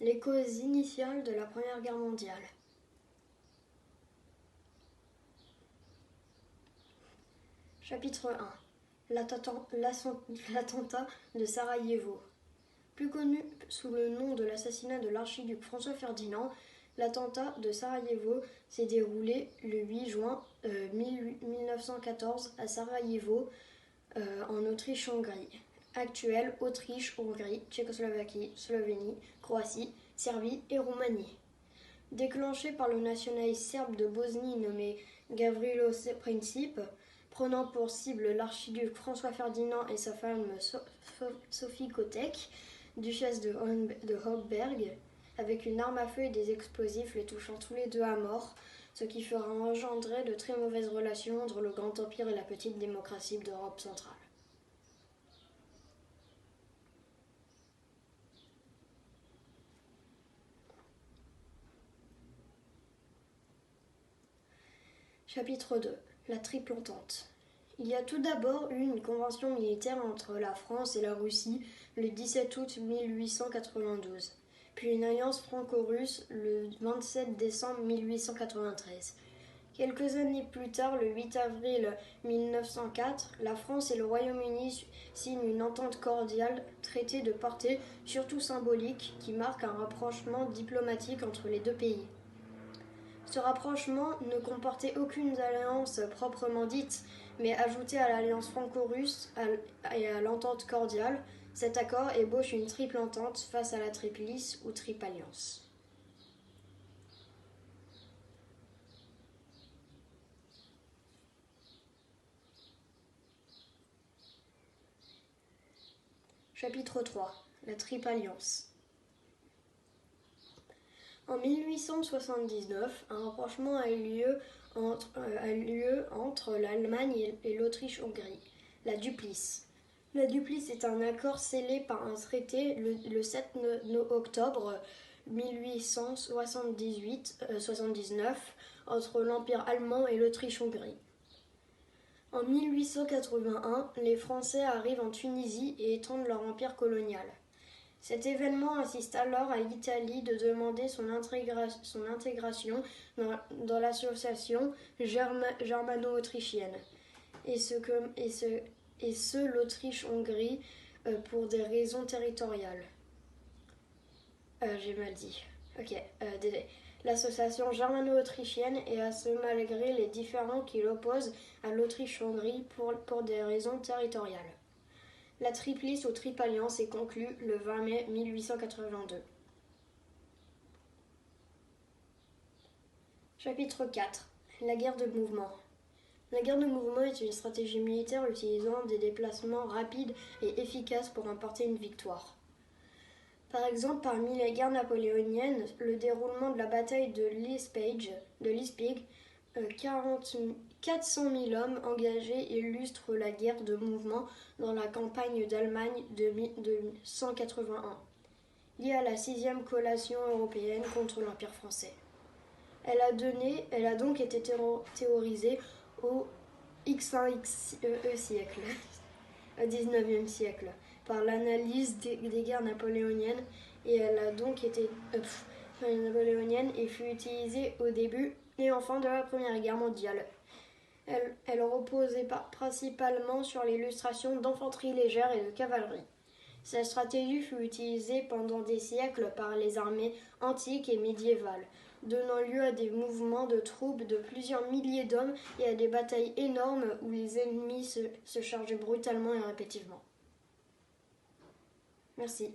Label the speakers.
Speaker 1: Les causes initiales de la Première Guerre mondiale. Chapitre 1. L'attentat de Sarajevo. Plus connu sous le nom de l'assassinat de l'archiduc François Ferdinand, l'attentat de Sarajevo s'est déroulé le 8 juin 1914 à Sarajevo, en Autriche-Hongrie. Actuelle Autriche, Hongrie, Tchécoslovaquie, Slovénie, Croatie, Serbie et Roumanie. Déclenché par le nationaliste serbe de Bosnie nommé Gavrilo Princip, prenant pour cible l'archiduc François Ferdinand et sa femme Sophie Kotek, duchesse de Hochberg, avec une arme à feu et des explosifs les touchant tous les deux à mort, ce qui fera engendrer de très mauvaises relations entre le Grand Empire et la petite démocratie d'Europe centrale. Chapitre 2. La Triple Entente. Il y a tout d'abord eu une convention militaire entre la France et la Russie le 17 août 1892, puis une alliance franco-russe le 27 décembre 1893. Quelques années plus tard, le 8 avril 1904, la France et le Royaume-Uni signent une entente cordiale, traité de portée surtout symbolique, qui marque un rapprochement diplomatique entre les deux pays. Ce rapprochement ne comportait aucune alliance proprement dite, mais ajouté à l'alliance franco-russe et à l'entente cordiale, cet accord ébauche une triple entente face à la triplice ou triple alliance. Chapitre 3. La triple alliance. En 1879, un rapprochement a eu lieu entre l'Allemagne et l'Autriche-Hongrie, la Duplice. La Duplice est un accord scellé par un traité le 7 octobre 1879 entre l'Empire allemand et l'Autriche-Hongrie. En 1881, les Français arrivent en Tunisie et étendent leur empire colonial. Cet événement insiste alors à l'Italie de demander son intégration dans l'association germano-autrichienne, et ce l'Autriche-Hongrie pour des raisons territoriales. J'ai mal dit. Désolé. L'association germano-autrichienne, et à ce malgré les différends qui l'opposent à l'Autriche-Hongrie pour des raisons territoriales. La triplice ou triple alliance est conclue le 20 mai 1882. Chapitre 4. La guerre de mouvement. La guerre de mouvement est une stratégie militaire utilisant des déplacements rapides et efficaces pour remporter une victoire. Par exemple, parmi les guerres napoléoniennes, le déroulement de la bataille de Leespig, 400 000 hommes engagés illustrent la guerre de mouvement dans la campagne d'Allemagne de 181, liée à la 6e collation européenne contre l'Empire français. Elle a donc été théorisée au XIe siècle, au XIXe siècle, par l'analyse des guerres napoléoniennes, et elle a donc été napoléonienne et fut utilisée au début et en fin de la Première Guerre mondiale. Elle reposait principalement sur l'illustration d'infanterie légère et de cavalerie. Cette stratégie fut utilisée pendant des siècles par les armées antiques et médiévales, donnant lieu à des mouvements de troupes de plusieurs milliers d'hommes et à des batailles énormes où les ennemis se chargeaient brutalement et répétitivement. Merci.